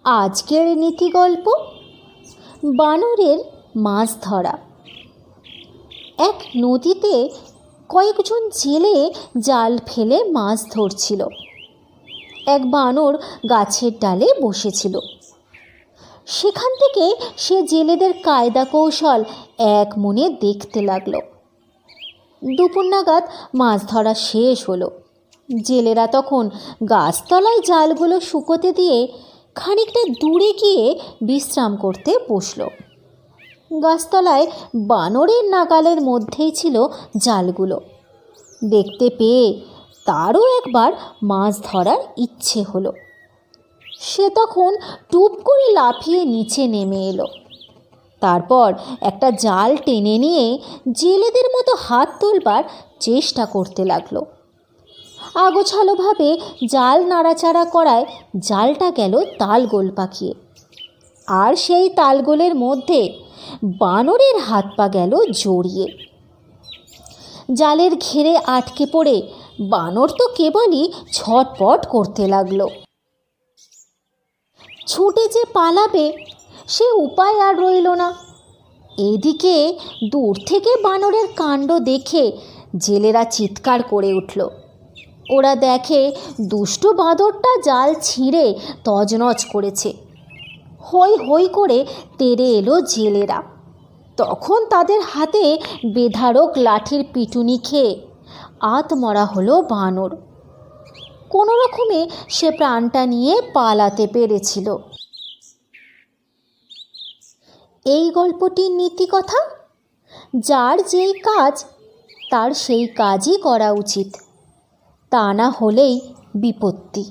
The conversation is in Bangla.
আজকের নীতি গল্প বানরের মাছ ধরা। এক নদীতে কয়েকজন জেলে জাল ফেলে মাছ ধরছিল। এক বানর গাছের ডালে বসেছিল। সেখান থেকে সে জেলেদের কায়দা কৌশল এক মনে দেখতে লাগলো। দুপুর নাগাদ মাছ ধরা শেষ হলো। জেলেরা তখন গাছতলায় জালগুলো শুকোতে দিয়ে খানিকটা দূরে গিয়ে বিশ্রাম করতে বসল। গাছতলায় বানরের নাগালের মধ্যেই ছিল জালগুলো। দেখতে পেয়ে তারও একবার মাছ ধরার ইচ্ছে হলো। সে তখন টুপ করে লাফিয়ে নিচে নেমে এলো। তারপর একটা জাল টেনে নিয়ে জেলেদের মতো হাত তোলবার চেষ্টা করতে লাগলো। আগোছালোভাবে জাল নাড়াচাড়া করায় জালটা গেল তালগোল পাকিয়ে। আর সেই তালগোলের মধ্যে বানরের হাত পা গেল জড়িয়ে। জালের ঘেরে আটকে পড়ে বানর তো কেবলই ছটপট করতে লাগলো। ছুটে যে পালাবে সে উপায় আর রইল না। এদিকে দূর থেকে বানরের কাণ্ড দেখে জেলেরা চিৎকার করে উঠল। ওরা দেখে দুষ্টু বাঁদরটা জাল ছিঁড়ে তছনছ করেছে। হই হই করে তেড়ে এলো জেলেরা। তখন তাদের হাতে বেধারক লাঠির পিটুনি খেয়ে আতমরা হলো বানর। কোনো রকমে সে প্রাণটা নিয়ে পালাতে পেরেছিল। এই গল্পটির নীতি কথা, যার যেই কাজ তার সেই কাজই করা উচিত, তা না হলেই বিপত্তি।